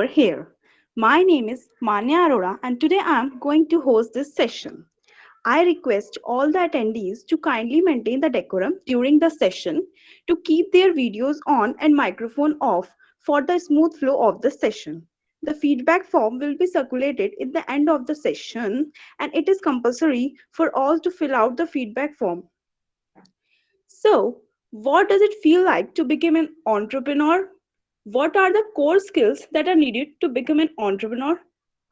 here. My name is Manya Arora and today I am going to host this session. I request all the attendees to kindly maintain the decorum during the session, to keep their videos on and microphone off for the smooth flow of the session. The feedback form will be circulated in the end of the session and it is compulsory for all to fill out the feedback form. So, what does it feel like to become an entrepreneur? What are the core skills that are needed to become an entrepreneur?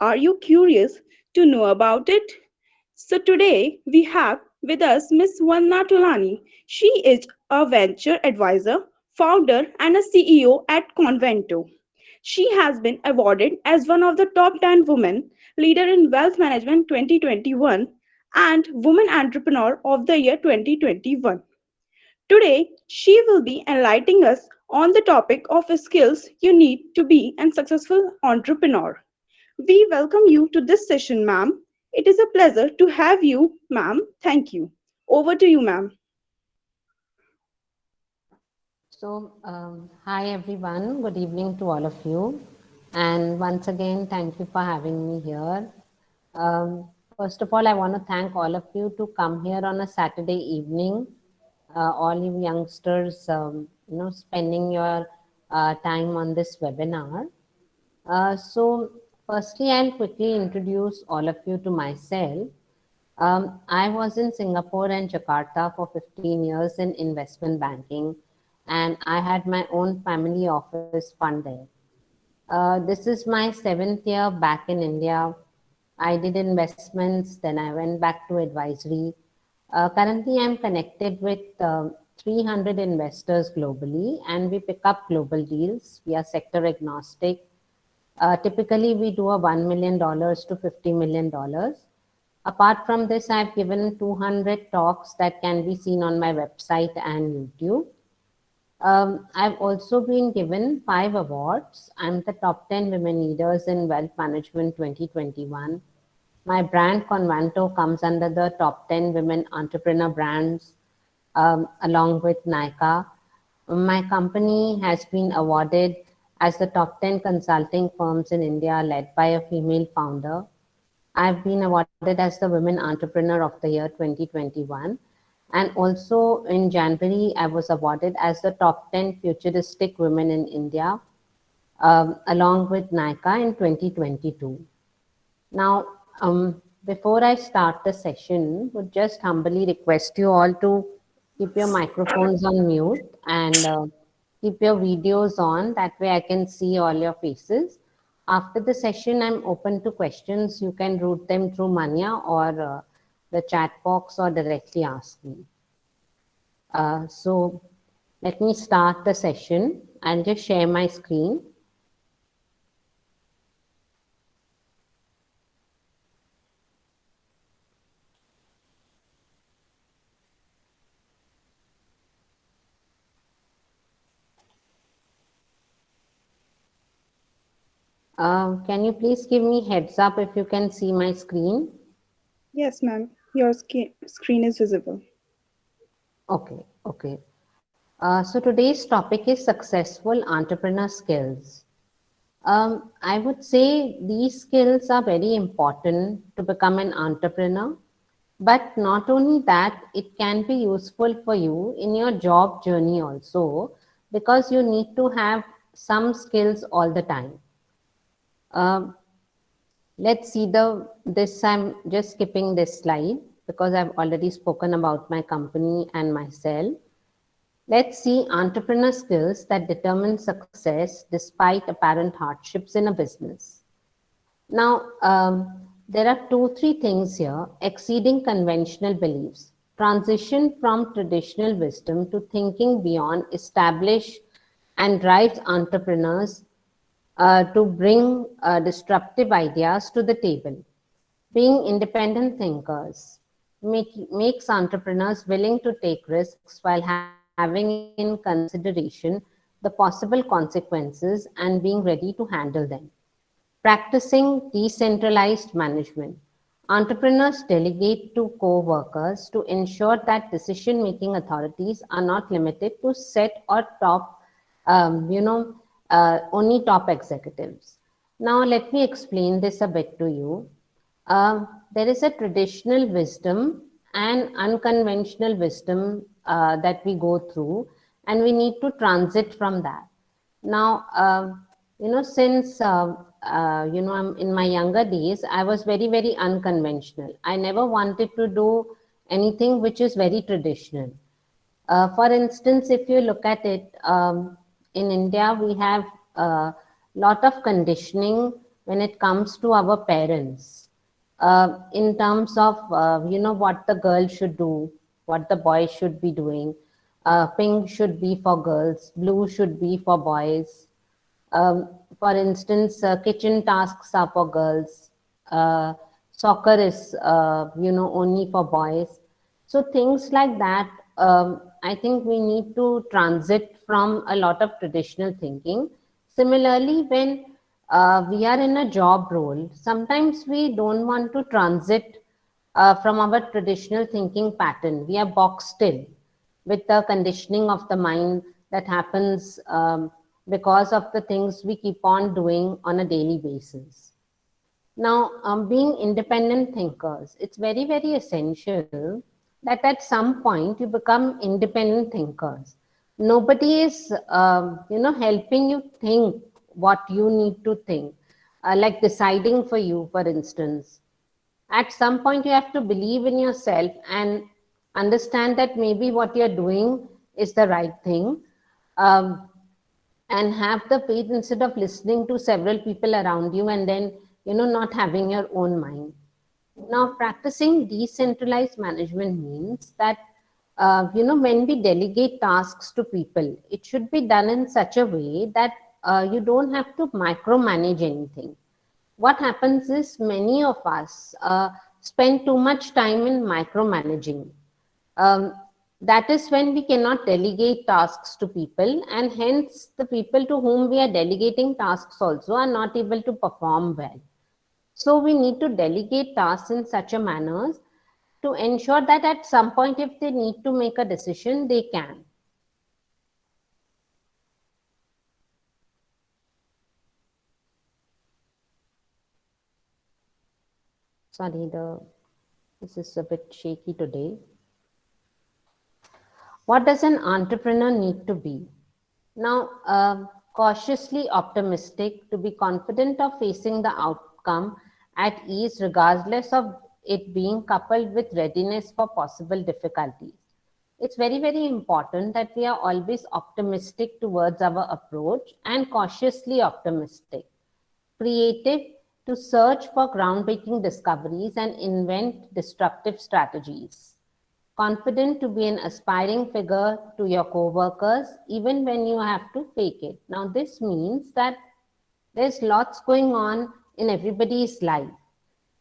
Are you curious to know about it? So, today we have with us Ms. Vanna Tolani. She is a venture advisor, founder, and a CEO at Convanto. She has been awarded as one of the top 10 women leader in wealth management 2021 and Women Entrepreneur of the Year 2021. Today, she will be enlightening us on the topic of skills you need to be a successful entrepreneur. We welcome you to this session, ma'am. It is a pleasure to have you, ma'am. Thank you. Over to you, ma'am. Hi everyone, good evening to all of you. And once again, thank you for having me here. First of all, I want to thank all of you to come here on a Saturday evening. All you youngsters, spending your time on this webinar. Firstly, I'll quickly introduce all of you to myself. I was in Singapore and Jakarta for 15 years in investment banking, and I had my own family office fund there. This is my 7th year back in India. I did investments, then I went back to advisory. Currently, I'm connected with 300 investors globally, and we pick up global deals. We are sector agnostic. Typically, we do a $1 million to $50 million. Apart from this, I've given 200 talks that can be seen on my website and YouTube. I've also been given 5 awards. I'm the top 10 women leaders in wealth management 2021. My brand Convanto comes under the top 10 women entrepreneur brands along with Nika. My company has been awarded as the top 10 consulting firms in India led by a female founder. I've been awarded as the Women Entrepreneur of the Year 2021. And also in January, I was awarded as the top 10 futuristic women in India, along with Nika in 2022. Now, before I start the session, would just humbly request you all to keep your microphones on mute and keep your videos on. That way I can see all your faces. After the session, I'm open to questions. You can route them through Manya or the chat box or directly ask me. So let me start the session. I'll just share my screen. Can you please give me heads up if you can see my screen? Yes, ma'am. Your screen is visible. Okay. So today's topic is successful entrepreneur skills. I would say these skills are very important to become an entrepreneur. But not only that, it can be useful for you in your job journey also, because you need to have some skills all the time. Let's see this. I'm just skipping this slide because I've already spoken about my company and myself. Let's see entrepreneur skills that determine success despite apparent hardships in a business. Now, there are 2-3 things here: exceeding conventional beliefs, transition from traditional wisdom to thinking beyond established, and drives entrepreneurs to bring disruptive ideas to the table. Being independent thinkers makes entrepreneurs willing to take risks while having in consideration the possible consequences and being ready to handle them. Practicing decentralized management. Entrepreneurs delegate to co-workers to ensure that decision-making authorities are not limited to set or top, only top executives. Now, let me explain this a bit to you. There is a traditional wisdom and unconventional wisdom that we go through, and we need to transit from that. Now, since I'm in my younger days, I was very, very unconventional. I never wanted to do anything which is very traditional. For instance, if you look at it, in India, we have a lot of conditioning when it comes to our parents, in terms of, what the girl should do, what the boy should be doing. Pink should be for girls, blue should be for boys. For instance, kitchen tasks are for girls. Uh, Soccer is, only for boys. So things like that, I think we need to transit from a lot of traditional thinking. Similarly, when we are in a job role, sometimes we don't want to transit from our traditional thinking pattern. We are boxed in with the conditioning of the mind that happens because of the things we keep on doing on a daily basis. Now, being independent thinkers, it's very, very essential that at some point you become independent thinkers. Nobody is, helping you think what you need to think, like deciding for you, for instance. At some point, you have to believe in yourself and understand that maybe what you're doing is the right thing. Um, and have the faith instead of listening to several people around you and then not having your own mind. Now, practicing decentralized management means that when we delegate tasks to people, it should be done in such a way that you don't have to micromanage anything. What happens is many of us spend too much time in micromanaging. um, that is when we cannot delegate tasks to people, and hence the people to whom we are delegating tasks also are not able to perform well. So we need to delegate tasks in such a manner to ensure that at some point if they need to make a decision, they can. Sorry, this is a bit shaky today. What does an entrepreneur need to be? Now, cautiously optimistic, to be confident of facing the outcome at ease, regardless of it being coupled with readiness for possible difficulties. It's very, very important that we are always optimistic towards our approach and cautiously optimistic, creative to search for groundbreaking discoveries and invent destructive strategies, confident to be an aspiring figure to your co-workers even when you have to fake it. Now, this means that there's lots going on in everybody's life,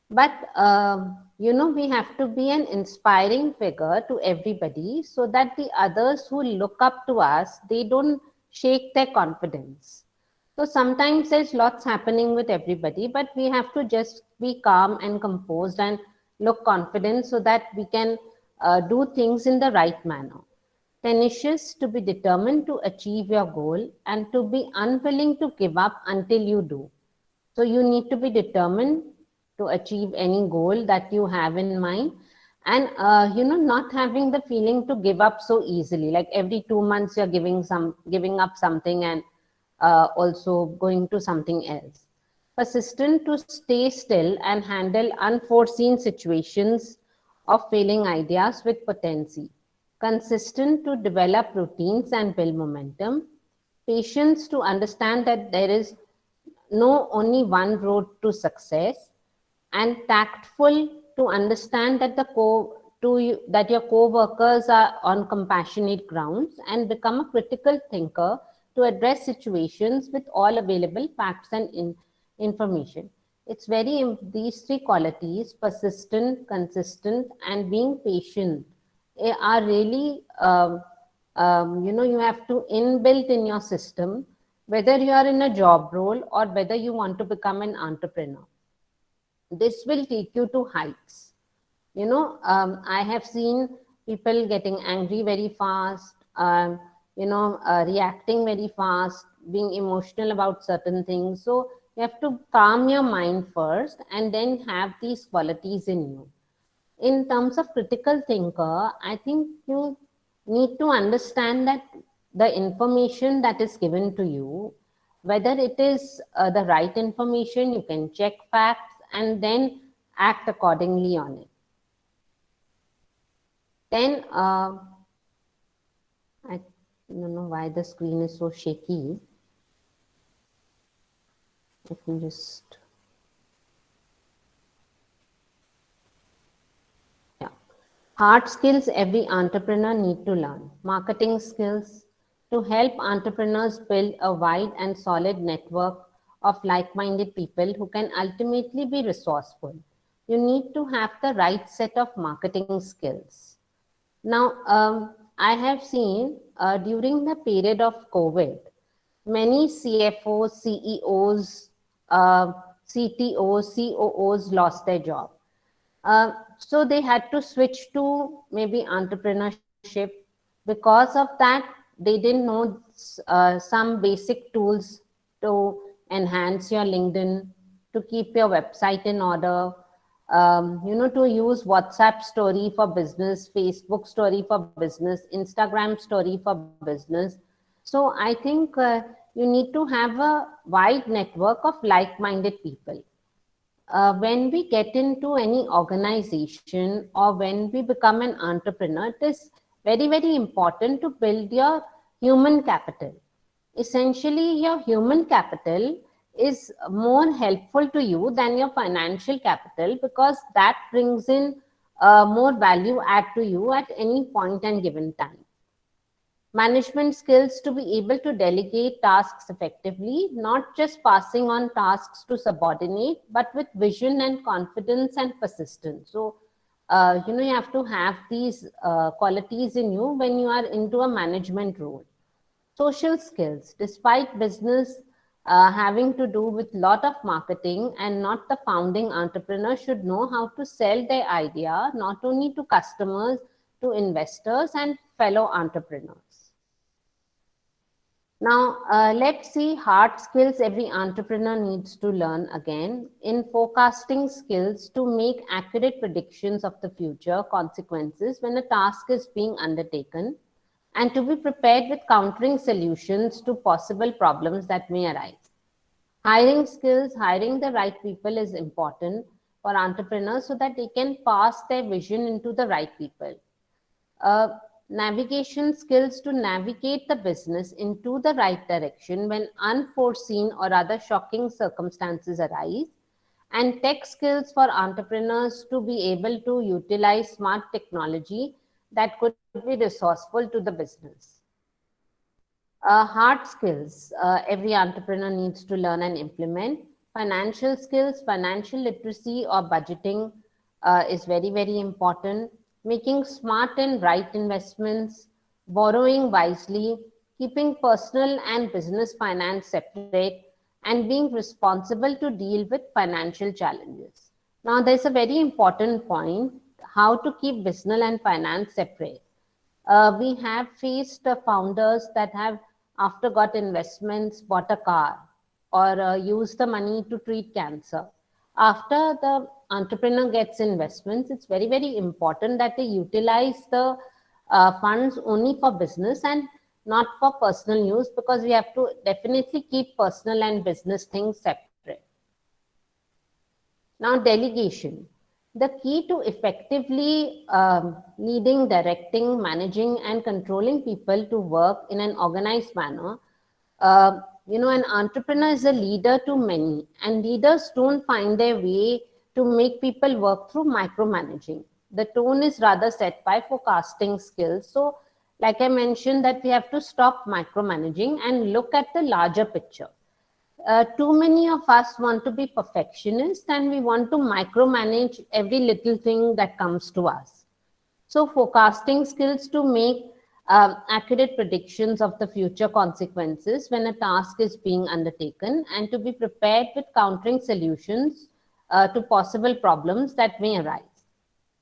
but we have to be an inspiring figure to everybody so that the others who look up to us, they don't shake their confidence. So sometimes there's lots happening with everybody, but we have to just be calm and composed and look confident so that we can do things in the right manner. Tenacious, to be determined to achieve your goal and to be unwilling to give up until you do. So you need to be determined to achieve any goal that you have in mind, and not having the feeling to give up so easily. Like every 2 months you're giving up something and also going to something else. Persistent to stay still and handle unforeseen situations of failing ideas with potency. Consistent to develop routines and build momentum. Patience to understand that there is no only one road to success, and tactful to understand that that your co-workers are on compassionate grounds, and become a critical thinker to address situations with all available facts and information. It's these three qualities, persistent, consistent, and being patient, are really, you have to inbuilt in your system, whether you are in a job role or whether you want to become an entrepreneur. This will take you to heights. I have seen people getting angry very fast, reacting very fast, being emotional about certain things. So You have to calm your mind first and then have these qualities in you. In terms of critical thinker, I think you need to understand that the information that is given to you, whether it is the right information, you can check facts and then act accordingly on it. Then, I don't know why the screen is so shaky. Let me just, yeah. Hard skills every entrepreneur need to learn. Marketing skills to help entrepreneurs build a wide and solid network of like-minded people who can ultimately be resourceful. You need to have the right set of marketing skills. Now, I have seen during the period of COVID, many CFOs, CEOs, CTOs, COOs lost their job. So they had to switch to maybe entrepreneurship. Because of that, they didn't know some basic tools to enhance your LinkedIn, to keep your website in order, to use WhatsApp story for business, Facebook story for business, Instagram story for business. So I think you need to have a wide network of like-minded people. When we get into any organization or when we become an entrepreneur, it is very, very important to build your human capital. Essentially, your human capital is more helpful to you than your financial capital because that brings in more value add to you at any point and given time. Management skills to be able to delegate tasks effectively, not just passing on tasks to subordinate, but with vision and confidence and persistence. So, you have to have these qualities in you when you are into a management role. Social skills, despite business having to do with lot of marketing and not the founding entrepreneur should know how to sell their idea, not only to customers, to investors and fellow entrepreneurs. Now, let's see hard skills every entrepreneur needs to learn again. In forecasting skills to make accurate predictions of the future consequences when a task is being undertaken, and to be prepared with countering solutions to possible problems that may arise. Hiring skills, hiring the right people is important for entrepreneurs so that they can pass their vision into the right people. Navigation skills to navigate the business into the right direction when unforeseen or other shocking circumstances arise, and tech skills for entrepreneurs to be able to utilize smart technology that could be resourceful to the business. Hard skills every entrepreneur needs to learn and implement. Financial skills, financial literacy or budgeting is very, very important. Making smart and right investments, borrowing wisely, keeping personal and business finance separate, and being responsible to deal with financial challenges. Now, there's a very important point, how to keep business and finance separate. We have faced founders that have, after got investments, bought a car or used the money to treat cancer. After the entrepreneur gets investments, it's very, very important that they utilize the funds only for business and not for personal use, because we have to definitely keep personal and business things separate. Now, delegation. The key to effectively leading, directing, managing, and controlling people to work in an organized manner. An entrepreneur is a leader to many, and leaders don't find their way to make people work through micromanaging. The tone is rather set by forecasting skills. So, like I mentioned, that we have to stop micromanaging and look at the larger picture. Too many of us want to be perfectionists and we want to micromanage every little thing that comes to us. So forecasting skills to make accurate predictions of the future consequences when a task is being undertaken, and to be prepared with countering solutions to possible problems that may arise.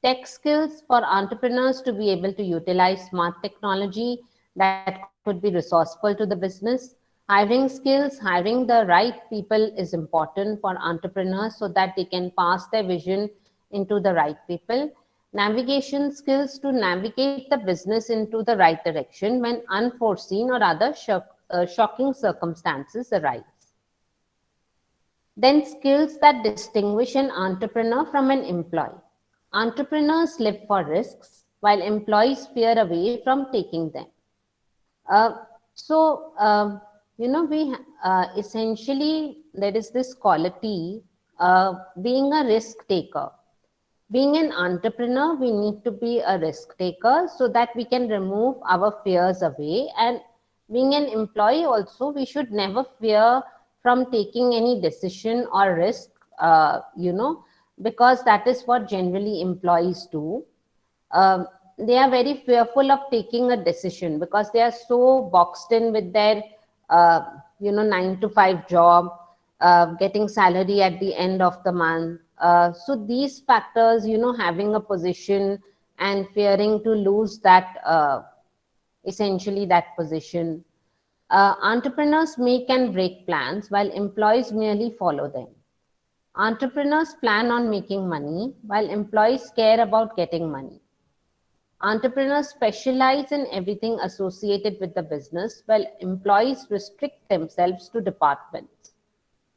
Tech skills for entrepreneurs to be able to utilize smart technology that could be resourceful to the business. Hiring skills, hiring the right people is important for entrepreneurs so that they can pass their vision into the right people. Navigation skills to navigate the business into the right direction when unforeseen or other shocking circumstances arise. Then skills that distinguish an entrepreneur from an employee. Entrepreneurs live for risks while employees fear away from taking them. Uh, so, we essentially, there is this quality, being a risk taker. Being an entrepreneur, we need to be a risk taker so that we can remove our fears away. And being an employee, also, we should never fear from taking any decision or risk, because that is what generally employees do. um, they are very fearful of taking a decision because they are so boxed in with their 9 to 5 job, getting salary at the end of the month. So these factors, having a position and fearing to lose that, essentially that position. Entrepreneurs make and break plans while employees merely follow them. Entrepreneurs plan on making money while employees care about getting money. Entrepreneurs specialize in everything associated with the business, while employees restrict themselves to departments.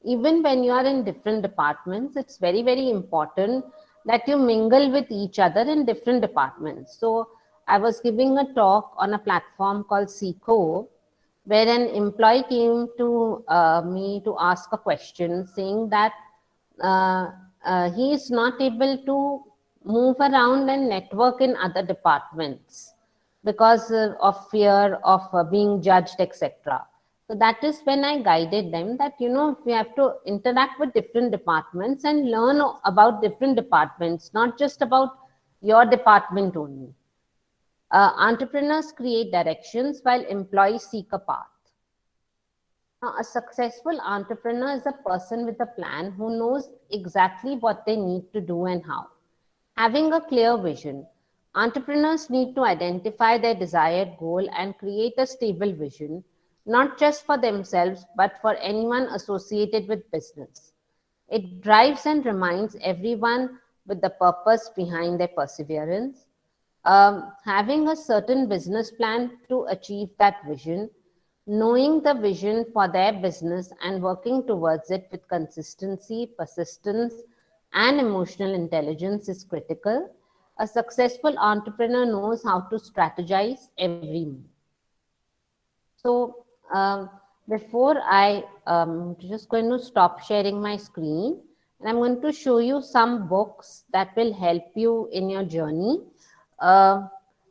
Even when you are in different departments, it's very, very important that you mingle with each other in different departments. So, I was giving a talk on a platform called Seco, where an employee came to me to ask a question saying that uh, he is not able to move around and network in other departments because of fear of being judged, etc. So that is when I guided them that, we have to interact with different departments and learn about different departments, not just about your department only. Entrepreneurs create directions while employees seek a path. Now, a successful entrepreneur is a person with a plan who knows exactly what they need to do and how. Having a clear vision, entrepreneurs need to identify their desired goal and create a stable vision, not just for themselves, but for anyone associated with business. It drives and reminds everyone with the purpose behind their perseverance. Having a certain business plan to achieve that vision, knowing the vision for their business and working towards it with consistency, persistence, and emotional intelligence is critical. A successful entrepreneur knows how to strategize every move. So, before I'm just going to stop sharing my screen, and I'm going to show you some books that will help you in your journey. Uh,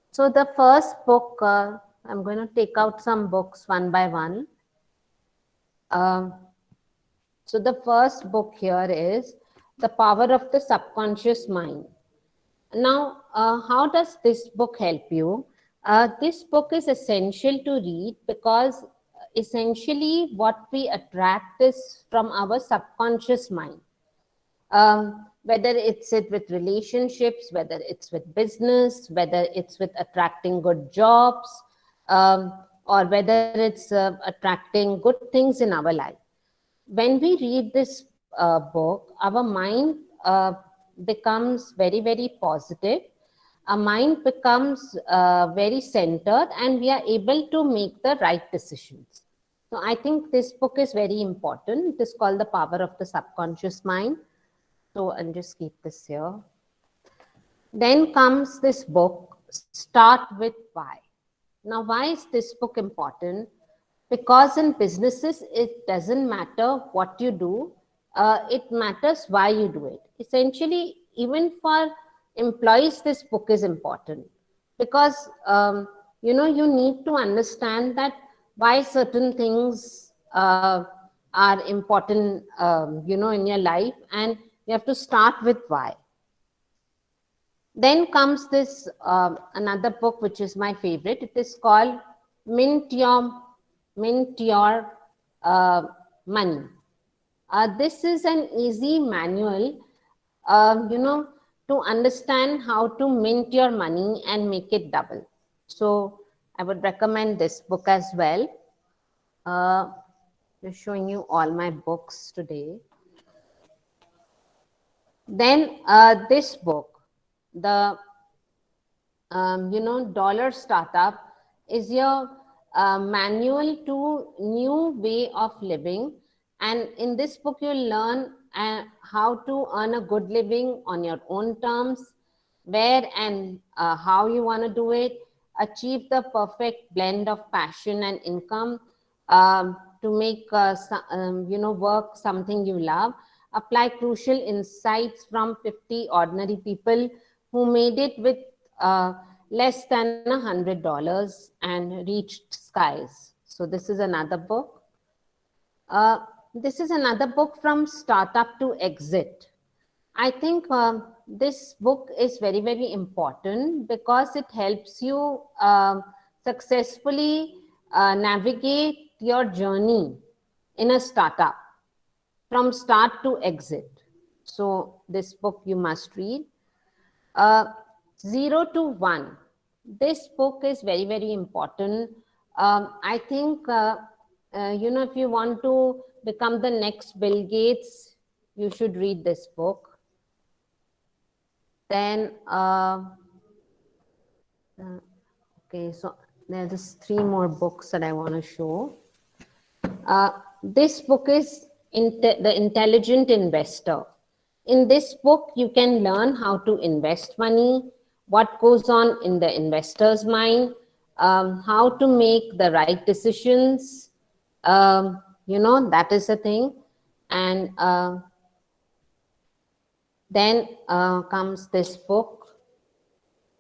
so, the first book, I'm going to take out some books one by one. Um, so, the first book here is The Power of the Subconscious Mind. Now, how does this book help you? This book is essential to read because essentially what we attract is from our subconscious mind. Whether it's it with relationships, whether it's with business, whether it's with attracting good jobs, or whether it's attracting good things in our life. When we read this book, our mind becomes very, very positive. Our mind becomes very centered, and we are able to make the right decisions. So, I think this book is very important. It is called The Power of the Subconscious Mind. So, I'll just keep this here. Then comes this book, Start with Why. Now, why is this book important? Because in businesses, it doesn't matter what you do, it matters why you do it. Essentially, even for employees, this book is important because you need to understand that why certain things are important, in your life, and you have to start with why. Then comes this another book which is my favorite. It is called Mint Your Money. This is an easy manual, to understand how to mint your money and make it double. So I would recommend this book as well. just showing you all my books today. Then this book, the dollar startup, is your manual to new way of living. And in this book, you'll learn how to earn a good living on your own terms, where and how you want to do it, achieve the perfect blend of passion and income, to make work something you love, apply crucial insights from 50 ordinary people who made it with uh, less than $100 and reached skies. So this is another book. Uh, this is another book, From Startup to Exit. I think this book is very, very important because it helps you successfully navigate your journey in a startup from start to exit. So, this book you must read. Uh, 0 to 1. This book is very, very important. I think, if you want to become the next Bill Gates, you should read this book. Then, okay, so there's 3 more books that I want to show. This book is The Intelligent Investor. In this book, you can learn how to invest money, what goes on in the investor's mind, how to make the right decisions. That is the thing. And then comes this book,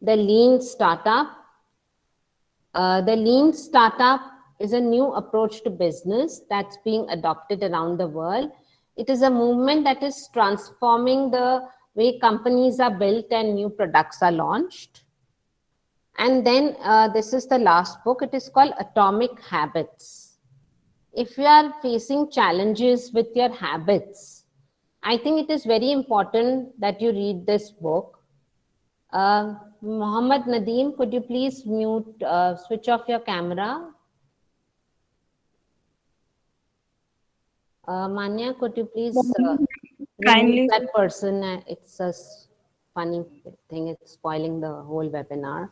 The Lean Startup. The Lean Startup is a new approach to business that's being adopted around the world. It is a movement that is transforming the way companies are built and new products are launched. And then this is the last book. It is called Atomic Habits. If you are facing challenges with your habits, I think it is very important that you read this book. Mohammed Nadeem, could you please switch off your camera? Manya, could you please remove Kindly. that person? It's a funny thing. It's spoiling the whole webinar.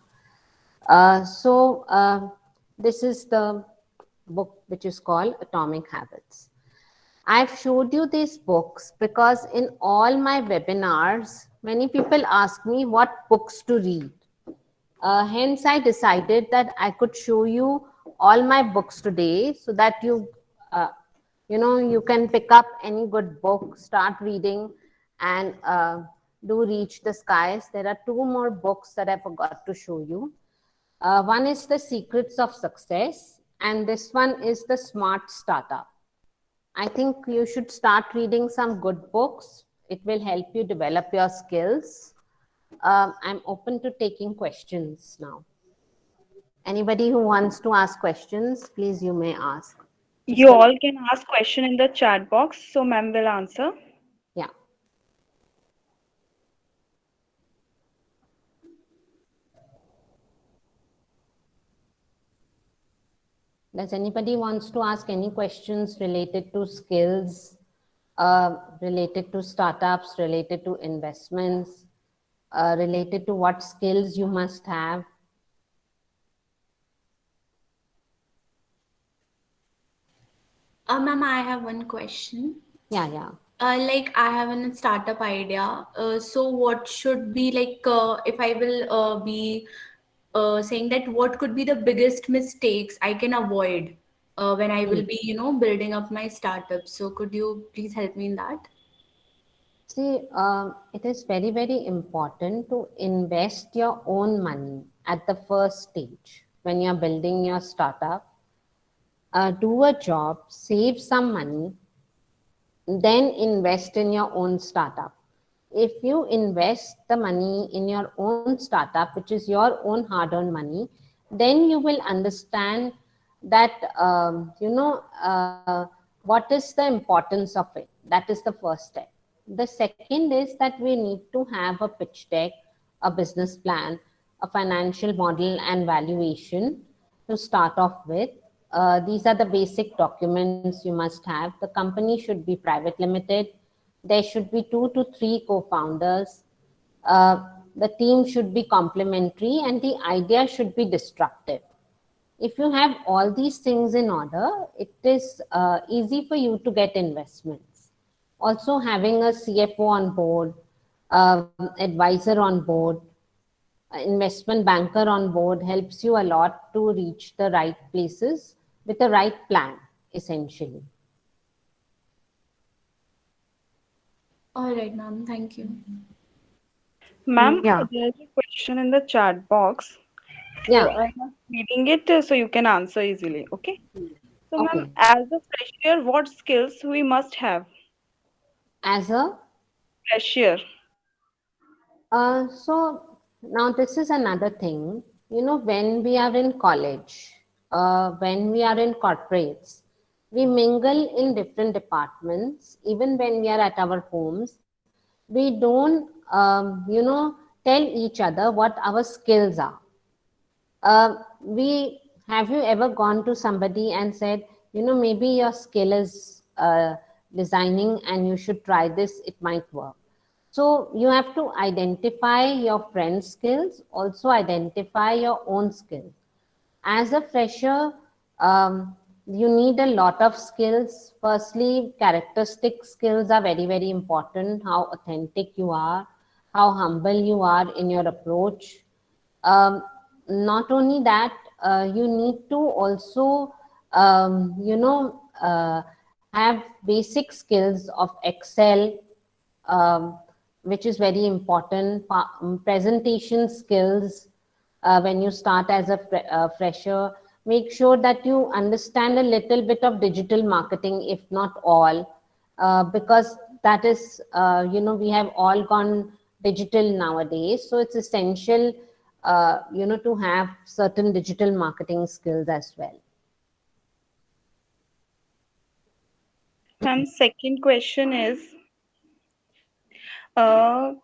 This is the book which is called Atomic Habits. I've showed you these books because in all my webinars, many people ask me what books to read. Hence, I decided that I could show you all my books today so that you can pick up any good book, start reading, and do reach the skies. There are 2 more books that I forgot to show you. One is The Secrets of Success, and this one is The Smart Startup. I think you should start reading some good books. It will help you develop your skills. I'm open to taking questions now. Anybody who wants to ask questions, please, you may ask. Just You all can ask question in the chat box, so ma'am will answer. yeah. Does anybody wants to ask any questions related to skills, related to startups, related to investments, related to what skills you must have? Ma'am, I have one question. Yeah. Like I have a startup idea. So what should be like if I will be saying that what could be the biggest mistakes I can avoid when I will be, building up my startup. So could you please help me in that? See, it is very, very important to invest your own money at the first stage when you're building your startup. Do a job, save some money, then invest in your own startup. If you invest the money in your own startup, which is your own hard-earned money, then you will understand that what is the importance of it. That is the first step. The second is that we need to have a pitch deck, a business plan, a financial model and valuation to start off with. these are the basic documents you must have. The company should be private limited. There should be 2 to 3 co-founders. Uh, the team should be complementary and the idea should be disruptive. If you have all these things in order, it is easy for you to get investments. Also, having a CFO on board, advisor on board, investment banker on board helps you a lot to reach the right places with the right plan, essentially. All right, ma'am. Thank you. Ma'am, Yeah, there's a question in the chat box. So yeah, I'm reading it so you can answer easily. Okay. So, ma'am, okay. as a fresher, what skills we must have? As a Fresher. so now this is another thing. You know, when we are in college, when we are in corporates, we mingle in different departments. Even when we are at our homes, we don't, tell each other what our skills are. We have you ever gone to somebody and said, maybe your skill is designing and you should try this, it might work. So you have to identify your friend's skills, also identify your own skills. As a fresher, you need a lot of skills. Firstly, characteristic skills are very, very important. How authentic you are, how humble you are in your approach. um, Not only that, you need to also have basic skills of excel, um, which is very important. Presentation skills, when you start as a fresher, make sure that you understand a little bit of digital marketing, if not all, because that is, we have all gone digital nowadays. So it's essential, to have certain digital marketing skills as well. Ma'am, second question is,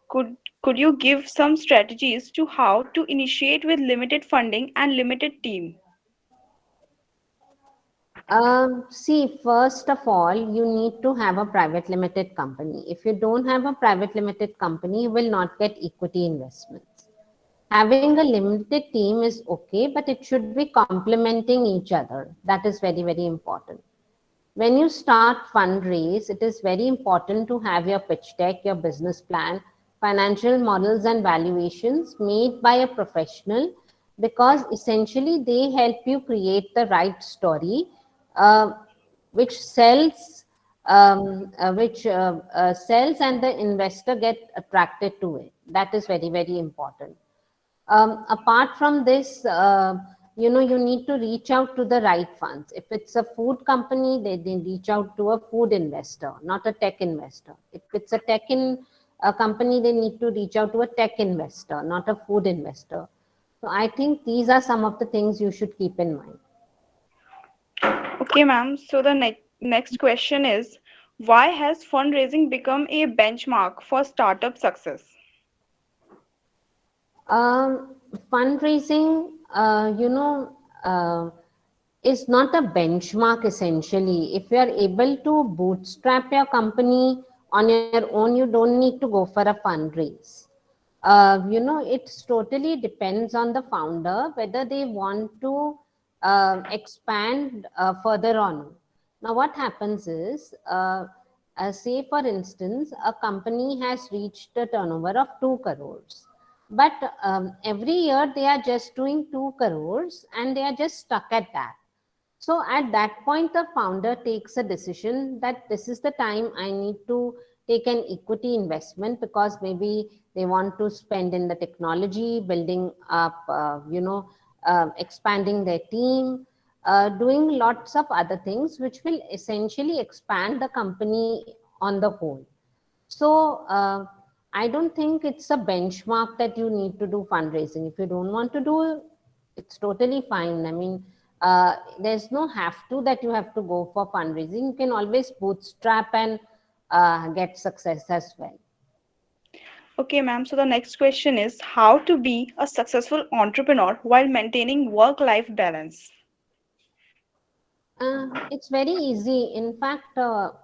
could you give some strategies to how to initiate with limited funding and limited team? See, first of all, you need to have a private limited company. If you don't have a private limited company, you will not get equity investments. Having a limited team is okay, but it should be complementing each other. That is very, very important. When you start fundraise, it is very important to have your pitch deck, your business plan, financial models and valuations made by a professional, because essentially they help you create the right story, uh, which sells and the investor get attracted to it. That is very, very important. Apart from this, you need to reach out to the right funds. If it's a food company, they reach out to a food investor, not a tech investor. If it's a a company, they need to reach out to a tech investor, not a food investor. So I think these are some of the things you should keep in mind. Okay, ma'am. So the next question is, why has fundraising become a benchmark for startup success? Fundraising, is not a benchmark essentially. If you are able to bootstrap your company on your own, you don't need to go for a fundraise. It totally depends on the founder whether they want to expand further on. Now, what happens is, say for instance, a company has reached a turnover of 2 crores, but every year they are just doing 2 crores and they are just stuck at that. So at that point, the founder takes a decision that this is the time I need to take an equity investment, because maybe they want to spend in the technology, building up, expanding their team, doing lots of other things, which will essentially expand the company on the whole. So I don't think it's a benchmark that you need to do fundraising. If you don't want to do, it's totally fine. I mean, there's no have to that you have to go for fundraising. You can always bootstrap and get success as well. Okay, ma'am. So the next question is, how to be a successful entrepreneur while maintaining work-life balance? It's very easy. In fact, you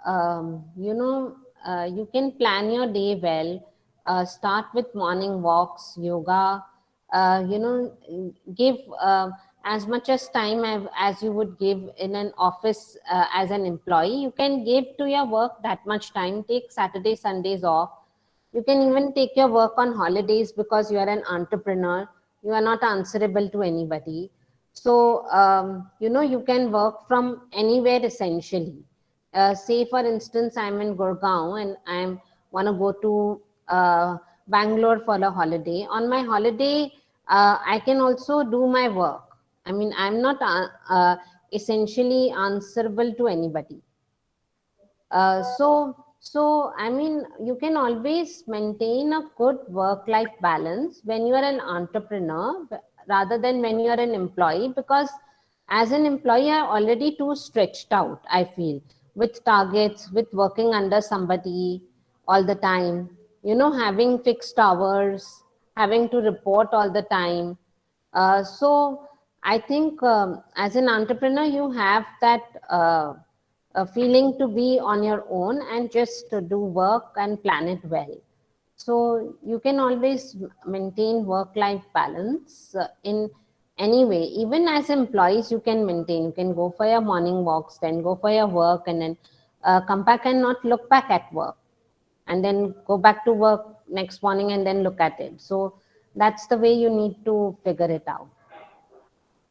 can plan your day well. Start with morning walks, yoga. Give as much as time as you would give in an office as an employee. You can give to your work that much time. Take Saturday, Sundays off. You can even take your work on holidays because you are an entrepreneur. You are not answerable to anybody. So, you can work from anywhere essentially. Say, for instance, I'm in Gurgaon and I want to go to Bangalore for a holiday. On my holiday, I can also do my work. I mean, I'm not essentially answerable to anybody. So I mean, you can always maintain a good work-life balance when you are an entrepreneur rather than when you are an employee, because as an employee, you're already too stretched out, I feel, with targets, with working under somebody all the time, having fixed hours, having to report all the time. So I think as an entrepreneur, you have that a feeling to be on your own and just to do work and plan it well. So you can always maintain work-life balance in any way. Even as employees, you can maintain. You can go for your morning walks, then go for your work, and then come back and not look back at work, and then go back to work next morning and then look at it. So that's the way you need to figure it out.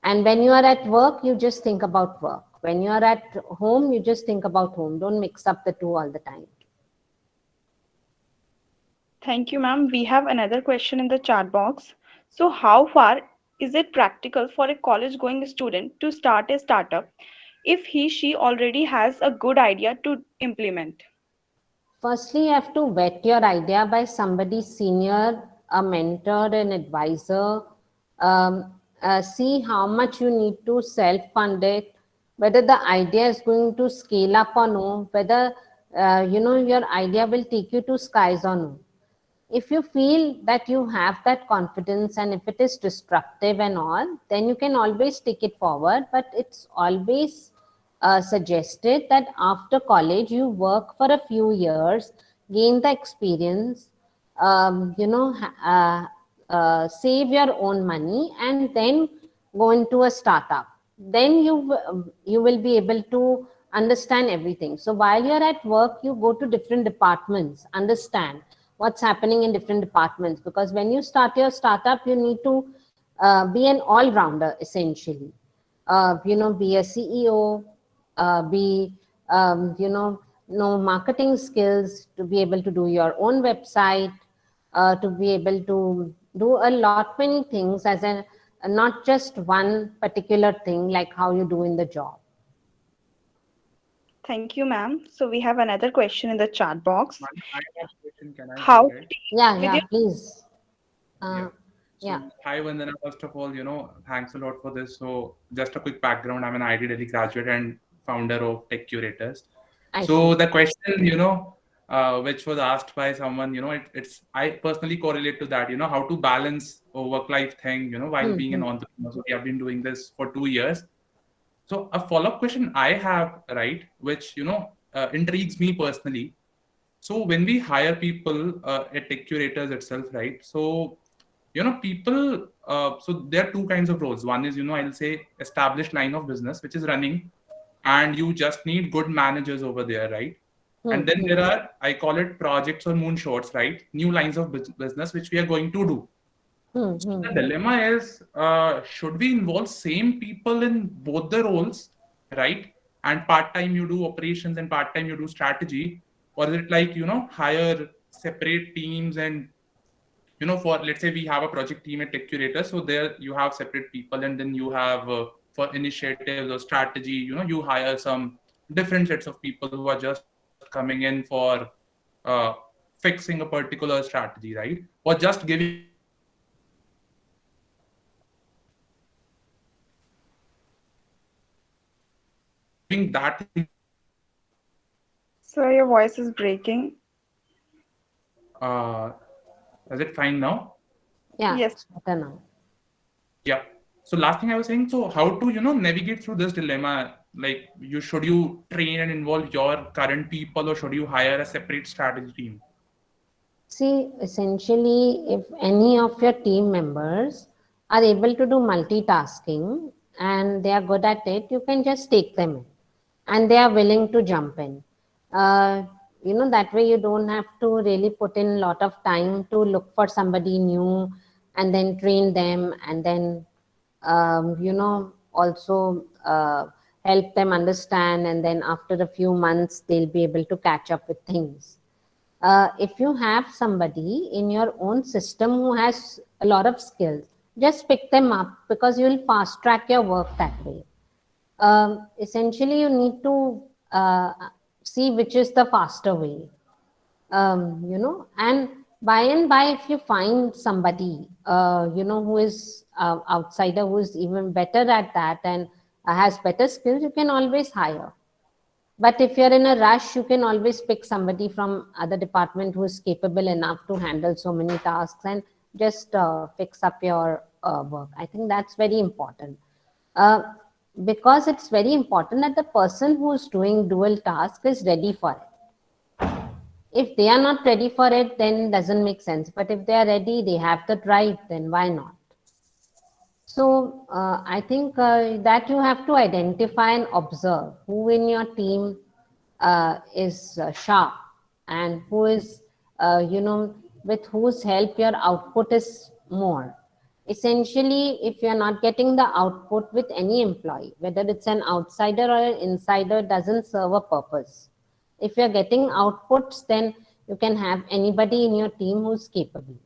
And when you are at work, you just think about work. When you are at home, you just think about home. Don't mix up the two all the time. Thank you, ma'am. We have another question in the chat box. So, how far is it practical for a college going student to start a startup if she already has a good idea to implement? Firstly, you have to vet your idea by somebody senior, a mentor, an advisor. Um, See how much you need to self-fund it, whether the idea is going to scale up or no, whether your idea will take you to skies or no. If you feel that you have that confidence and if it is destructive and all, then you can always take it forward. But it's always suggested that after college you work for a few years, gain the experience, save your own money, and then go into a startup. Then you will be able to understand everything. So while you're at work, you go to different departments, understand what's happening in different departments, because when you start your startup, you need to be an all-rounder essentially. Be a CEO, be know marketing skills to be able to do your own website, to be able to do a lot many things as a not just one particular thing like how you do in the job. Thank you, ma'am. So, we have another question in the chat box. Man, I have a question. Can I How go to ahead? deal Yeah, with yeah, your please. Yeah. uh, So, yeah. hi, Vandana. First of all, thanks a lot for this. So, just a quick background. I'm an ID Delhi graduate and founder of Tech Curators. I So, see. the question, which was asked by someone, it's I personally correlate to that. How to balance a work-life thing, while being an Hmm. entrepreneur. So, we have been doing this for 2 years. So, a follow-up question I have, right, which intrigues me personally. So when we hire people at Tech Curators itself, right? So people. So there are two kinds of roles. One is I'll say established line of business which is running, and you just need good managers over there, right? Hmm. And then Hmm. there are, I call it, projects or moonshots, right? New lines of business which we are going to do. Hmm. So Hmm. the dilemma is, should we involve same people in both the roles, right? And part time you do operations and part time you do strategy, or is it like hire separate teams and for, let's say, we have a project team at Tech Curator, so there you have separate people, and then you have for initiatives or strategy, you hire some different sets of people who are just coming in for uh, fixing a particular strategy, right? Or just giving that initiative to one person and then leaving that thing to the other person. Sir, your voice is breaking. uh, is it fine now? Yeah, Yes. it's better now. Yeah. So last thing I was saying, so how to navigate through this dilemma, Like, should you train and involve your current people, or should you hire a separate strategy team? See, essentially, if any of your team members are able to do multitasking and they are good at it, you can just take them in and they are willing to jump in. Uh, that way you don't have to really put in a lot of time to look for somebody new and then train them and then, also help them understand. And then after a few months, they'll be able to catch up with things. If you have somebody in your own system who has a lot of skills, just pick them up because you will fast track your work that way. Essentially, you need to see which is the faster way. And by, if you find somebody, who is outsider, who is even better at that and has better skills, you can always hire. But if you're in a rush, you can always pick somebody from other department who is capable enough to handle so many tasks and just fix up your work. I think that's very important. Uh, because it's very important that the person who's doing dual task is ready for it. If they are not ready for it, then it doesn't make sense. But if they are ready, they have the drive, then why not? So I think that you have to identify and observe who in your team is sharp and who is, with whose help your output is more. Essentially, if you're not getting the output with any employee, whether it's an outsider or an insider, doesn't serve a purpose. If you're getting outputs, then you can have anybody in your team who's capable.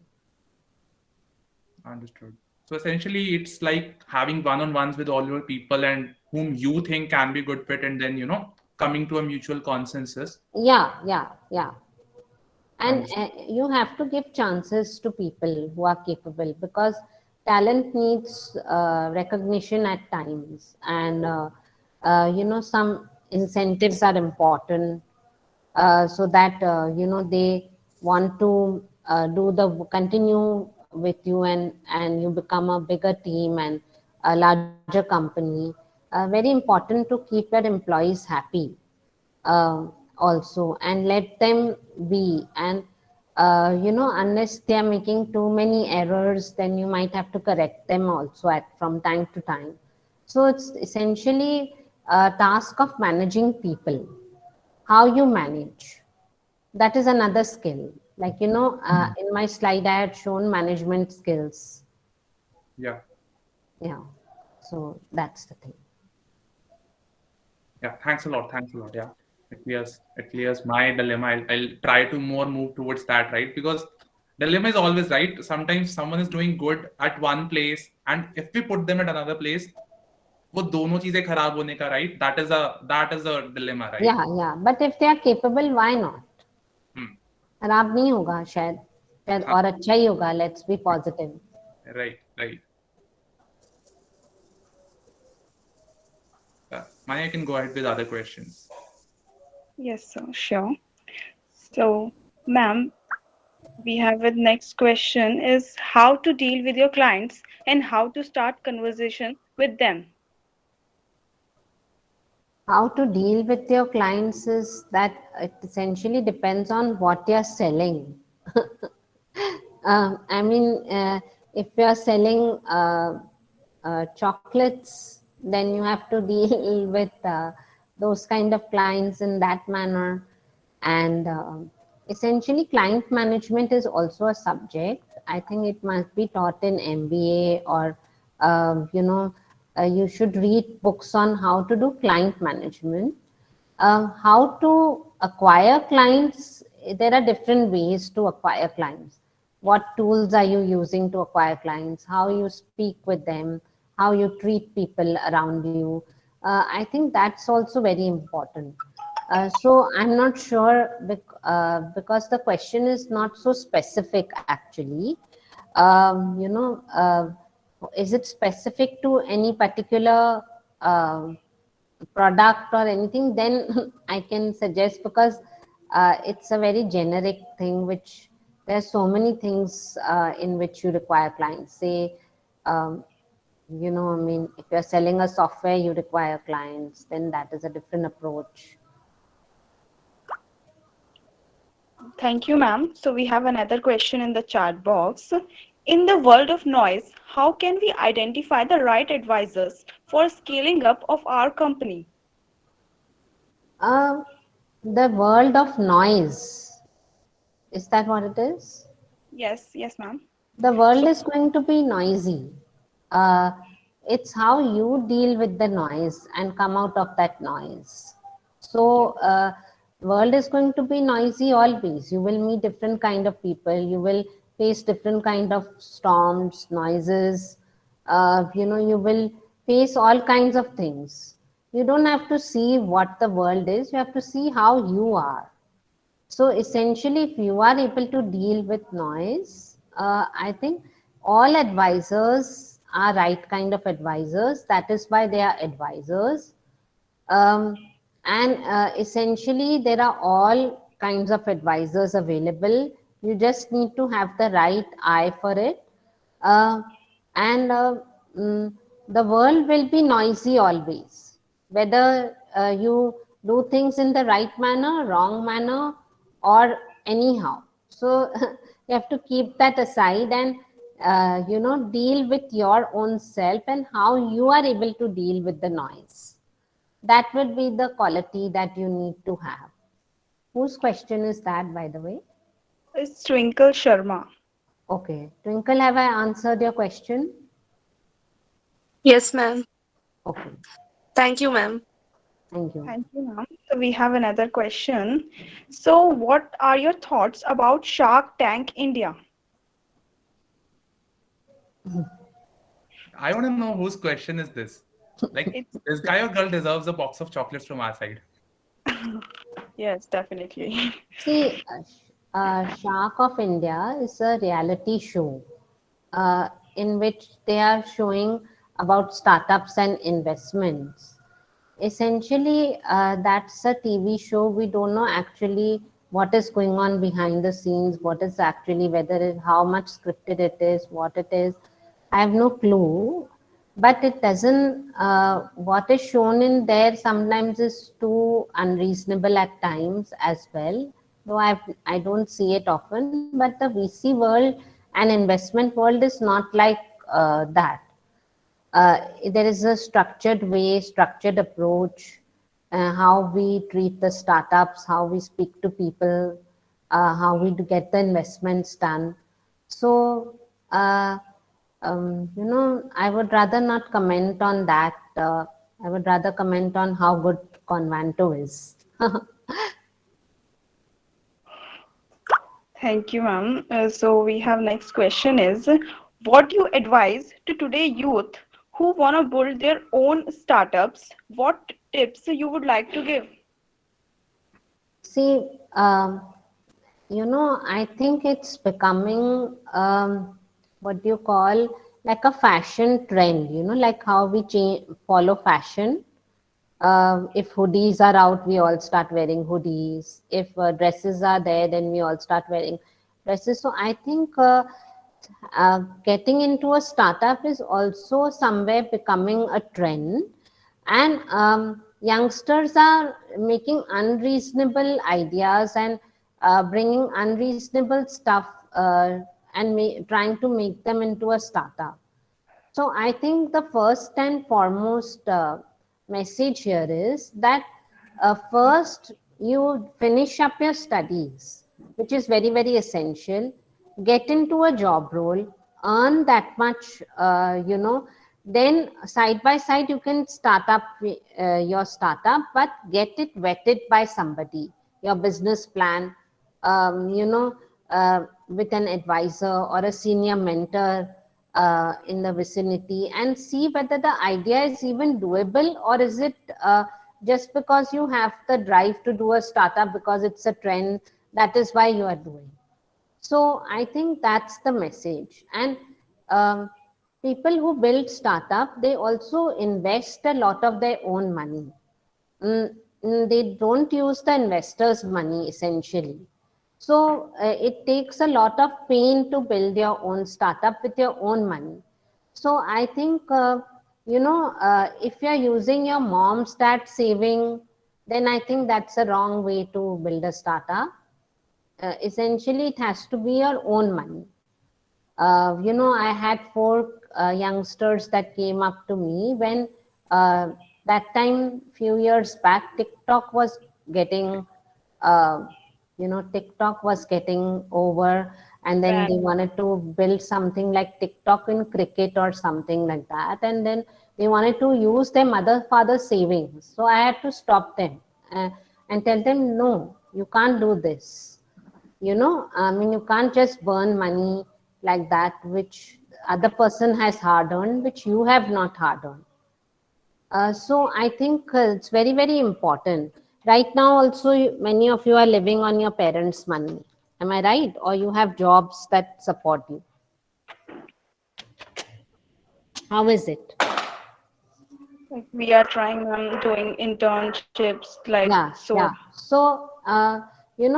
Understood. So essentially, it's like having one-on-ones with all your people and whom you think can be good fit, and then coming to a mutual consensus. Yeah. And Understood. you have to give chances to people who are capable because talent needs recognition at times. And some incentives are important, so that they want to continue with you, and you become a bigger team and a larger company. Very important to keep your employees happy, uh, also, and let them be. And unless they are making too many errors, then you might have to correct them also at from time to time. So it's essentially a task of managing people. How you manage, that is another skill. Like, in my slide I had shown management skills. Yeah. Yeah, so that's the thing. Yeah. Thanks a lot. Thanks a lot. Yeah. It clears my dilemma. I'll try to more move towards that, right? Because dilemma is always right. Sometimes someone is doing good at one place, and if we put them at another place, वो दोनों चीजें खराब होने का, right? That is a dilemma, right? Yeah, but if they are capable, why not? Hmm. खराब नहीं होगा शायद, हाँ, और अच्छा ही होगा. Let's be positive. right. Maya, I can go ahead with other questions. Yes, sir, sure. So, ma'am, we have a next question is how to deal with your clients and how to start conversation with them. How to deal with your clients is that it essentially depends on what you're selling. I mean, if you're selling chocolates, then you have to deal with those kind of clients in that manner. And essentially, client management is also a subject. I think it must be taught in MBA, or you should read books on how to do client management. How to acquire clients, there are different ways to acquire clients. What tools are you using to acquire clients? How you speak with them? How you treat people around you? I think that's also very important. So I'm not sure, because the question is not so specific actually. um, you know uh, is it specific to any particular product or anything? Then I can suggest, because it's a very generic thing, which there's so many things in which you require clients. Say, um, I mean, if you're selling a software, you require clients, then that is a different approach. Thank you, ma'am. So we have another question in the chat box. In the world of noise, how can we identify the right advisors for scaling up of our company? Uh, the world of noise, is that what it is? Yes, yes, ma'am. The world So is going to be noisy. Uh, it's how you deal with the noise and come out of that noise. yes, So, world is going to be noisy always. You will meet different kind of people. You will face different kind of storms, noises. You will face all kinds of things. You don't have to see what the world is. You have to see how you are. So essentially, if you are able to deal with noise, I think all advisors are right kind of advisors. That is why they are advisors. Um, and essentially, there are all kinds of advisors available. You just need to have the right eye for it. Uh, and mm, the world will be noisy always, whether you do things in the right manner, wrong manner, or anyhow. So you have to keep that aside and deal with your own self and how you are able to deal with the noise. That would be the quality that you need to have. Whose question is that, by the way? it's Twinkle Sharma. Okay. Twinkle, have I answered your question? Yes, ma'am. Okay. Thank you, ma'am. Thank you. Thank you, ma'am. So we have another question. So what are your thoughts about Shark Tank India? I want to know whose question is this. Like, It's this guy or girl deserves a box of chocolates from our side. yes, definitely. See, Shark of India is a reality show in which they are showing about startups and investments. Essentially, that's a TV show. We don't know actually what is going on behind the scenes, what is actually, how much scripted it is, what it is. I have no clue. But it doesn't, what is shown in there sometimes is too unreasonable at times as well. Though I don't see it often, but the VC world and investment world is not like that. There is a structured way, structured approach, how we treat the startups, how we speak to people, how we do get the investments done. So, I would rather not comment on that. I would rather comment on how good Convanto is. Thank you, ma'am. So we have next question is, what do you advise to today youth who want to build their own startups? What tips you would like to give? See, I think it's becoming what do you call like a fashion trend, like how we follow fashion. If hoodies are out, we all start wearing hoodies. If dresses are there, then we all start wearing dresses. So I think getting into a startup is also somewhere becoming a trend, and youngsters are making unreasonable ideas and bringing unreasonable stuff and trying to make them into a startup. So I think the first and foremost message here is that first you finish up your studies, which is very, very essential. Get into a job role, earn that much, then side by side you can start up your startup, but get it vetted by somebody, your business plan, with an advisor or a senior mentor in the vicinity, and see whether the idea is even doable, or is it just because you have the drive to do a startup because it's a trend, that is why you are doing. So I think that's the message. And um, people who build startup, they also invest a lot of their own money. They don't use the investors' money essentially. So it takes a lot of pain to build your own startup with your own money. So I think, if you're using your mom's dad saving, then I think that's a wrong way to build a startup. Essentially, it has to be your own money. I had four youngsters that came up to me when uh, that time, few years back, TikTok was getting, uh, TikTok was getting over, and then they Ban. wanted to build something like TikTok in cricket or something like that, and then they wanted to use their mother father savings. So I had to stop them and tell them, no, you can't do this. I mean, you can't just burn money like that which other person has hard earned, which you have not hard earned. So I think it's very very important. Right now also, many of you are living on your parents money. Am I right? Or you have jobs that support you? How is it? Like we are trying on doing internships, like Yeah, so. yeah. So,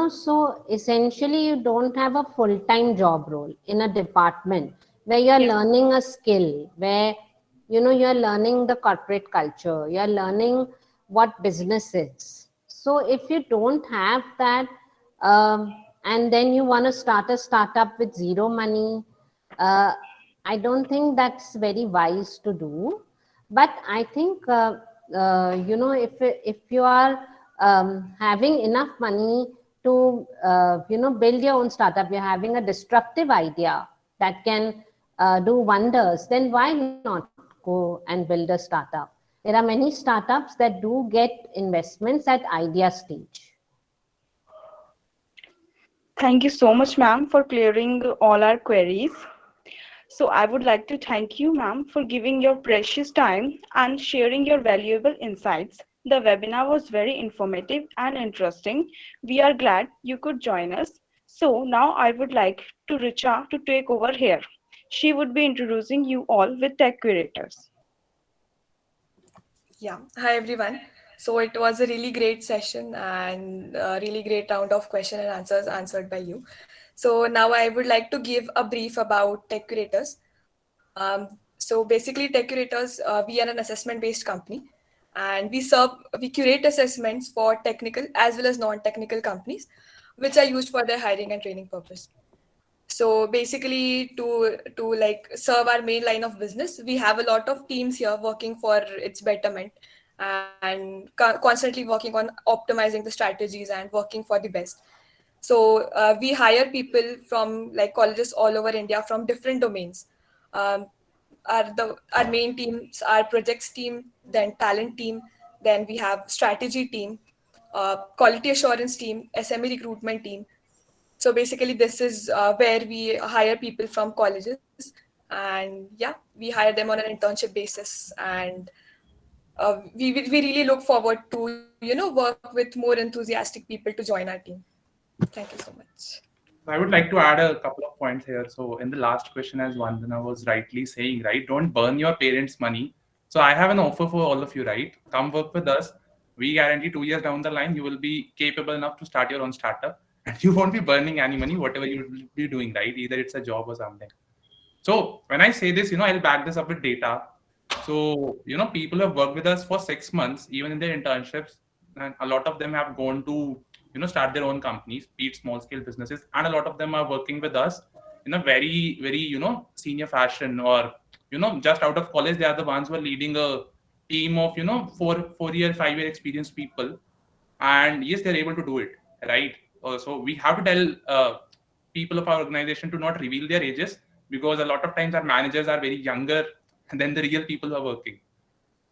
so essentially, you don't have a full-time job role in a department where you're Yes. learning a skill, where, you're learning the corporate culture, you're learning what business is. So, if you don't have that, and then you want to start a startup with zero money, uh, I don't think that's very wise to do. But I think, if you are having enough money to build your own startup, you're having a disruptive idea that can do wonders, then why not go and build a startup? There are many startups that do get investments at idea stage. Thank you so much, ma'am, for clearing all our queries. So I would like to thank you, ma'am, for giving your precious time and sharing your valuable insights. The webinar was very informative and interesting. We are glad you could join us. So now I would like to Richa to take over here. She would be introducing you all with Tech Curators. Yeah, hi everyone. So it was a really great session and a really great round of question and answers answered by you. So now I would like to give a brief about Tech Curators. So basically, Tech Curators, we are an assessment-based company, and we curate assessments for technical as well as non-technical companies, which are used for their hiring and training purpose. So basically, to like serve our main line of business, we have a lot of teams here working for its betterment and constantly working on optimizing the strategies and working for the best. So we hire people from like colleges all over India from different domains. Our main teams are projects team, then talent team, then we have strategy team, quality assurance team, SME recruitment team. So basically, this is where we hire people from colleges, and yeah, we hire them on an internship basis, and we really look forward to work with more enthusiastic people to join our team. Thank you so much. So I would like to add a couple of points here. So in the last question, as Vandana was rightly saying, right, don't burn your parents' money. So I have an offer for all of you, right? Come work with us. We guarantee 2 years down the line, you will be capable enough to start your own startup, and you won't be burning any money, whatever you will be doing, right? Either it's a job or something. So when I say this, I'll back this up with data. So, people have worked with us for 6 months, even in their internships, and a lot of them have gone to, start their own companies, be it small scale businesses, and a lot of them are working with us in a very, very, senior fashion, or, just out of college, they are the ones who are leading a team of, 4 year, 5 year experienced people, and yes, they're able to do it, right? So we have to tell people of our organization to not reveal their ages, because a lot of times our managers are very younger than the real people who are working.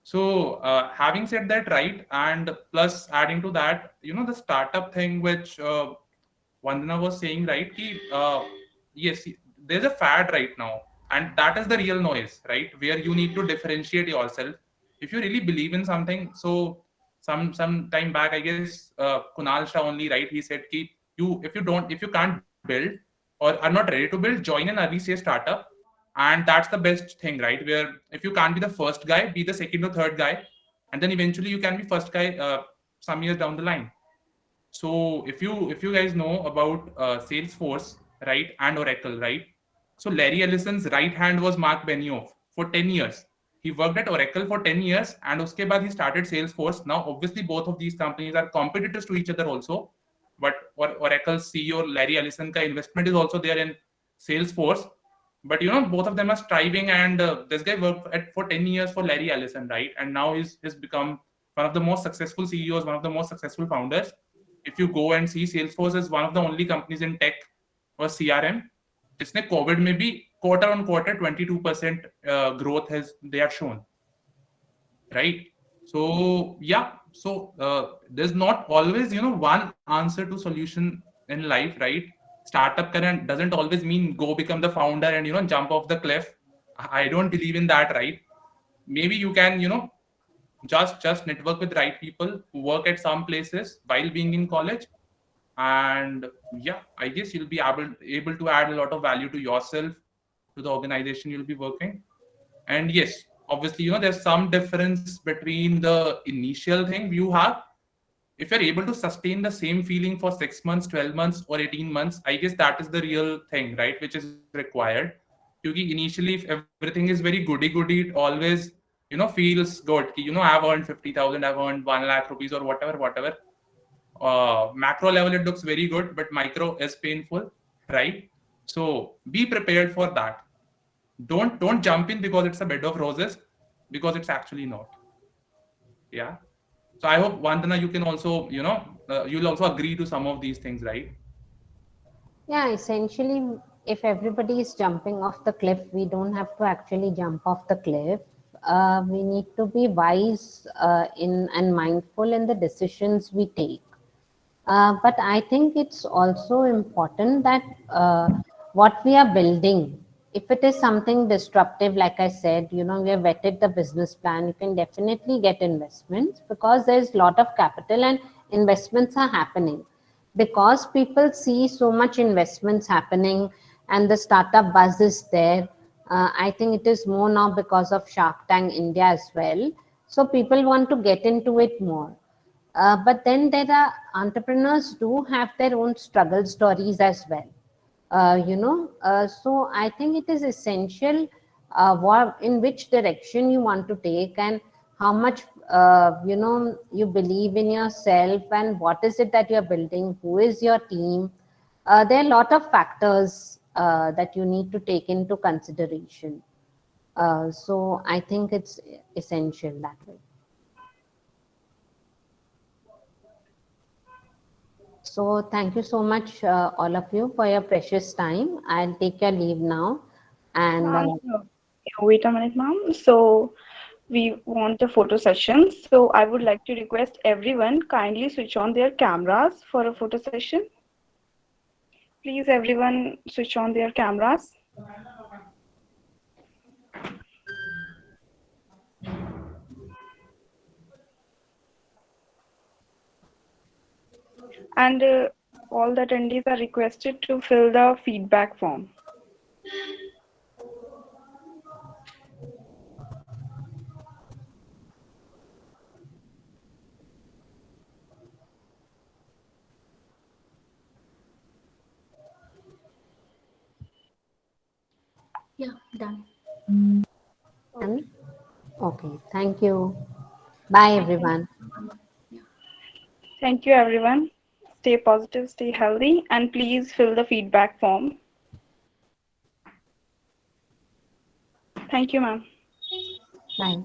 So having said that, right, and plus adding to that, the startup thing which Vandana was saying, right, yes, there's a fad right now, and that is the real noise, right, where you need to differentiate yourself. If you really believe in something, so some time back, I guess Kunal Shah only, right, he said, keep you if you can't build or are not ready to build, join an early stage startup, and that's the best thing, right? Where if you can't be the first guy, be the second or third guy, and then eventually you can be first guy some years down the line. So if you guys know about Salesforce, right, and Oracle, right? So Larry Ellison's right hand was Mark Benioff for 10 years. He worked at Oracle for 10 years and uske baad he started Salesforce. Now, obviously, both of these companies are competitors to each other also. But Oracle's CEO, Larry Ellison, ka investment is also there in Salesforce. But, both of them are striving, and this guy worked for 10 years for Larry Ellison, right? And now he's become one of the most successful CEOs, one of the most successful founders. If you go and see, Salesforce is one of the only companies in tech or CRM. जिसने COVID में भी quarter on quarter 22% growth they have shown, right? So yeah, so there's not always one answer to solution in life, right? Startup current doesn't always mean go become the founder and jump off the cliff. I don't believe in that, right? Maybe you can just network with right people who work at some places while being in college, and yeah, I guess you'll be able to add a lot of value to yourself, to the organization you'll be working. And yes, obviously there's some difference between the initial thing you have. If you're able to sustain the same feeling for 6 months, 12 months, or 18 months, I guess that is the real thing, right, which is required. Because initially, if everything is very goody, it always feels good. I've earned 50,000, I've earned 1 lakh rupees or whatever. Macro level it looks very good, but micro is painful, right? So be prepared for that. Don't jump in because it's a bed of roses, because it's actually not. Yeah. So I hope, Vandana, you can also you'll also agree to some of these things, right? Yeah, essentially, if everybody is jumping off the cliff, we don't have to actually jump off the cliff. We need to be wise and mindful in the decisions we take. But I think it's also important that what we are building, if it is something disruptive, like I said, we have vetted the business plan, you can definitely get investments, because there's a lot of capital and investments are happening. Because people see so much investments happening and the startup buzz is there. I think it is more now because of Shark Tank India as well. So people want to get into it more. But then there are entrepreneurs do have their own struggle stories as well. So I think it is essential in which direction you want to take, and how much you believe in yourself, and what is it that you're building, who is your team. There are a lot of factors that you need to take into consideration. So I think it's essential that way. So thank you so much, all of you, for your precious time. I'll take your leave now. And wait a minute, ma'am. So we want a photo session. So I would like to request everyone kindly switch on their cameras for a photo session. Please, everyone, switch on their cameras. And all the attendees are requested to fill the feedback form. Yeah, done. Okay, thank you. Bye, everyone. Thank you, everyone. Stay positive, stay healthy, and please fill the feedback form. Thank you, ma'am. Bye.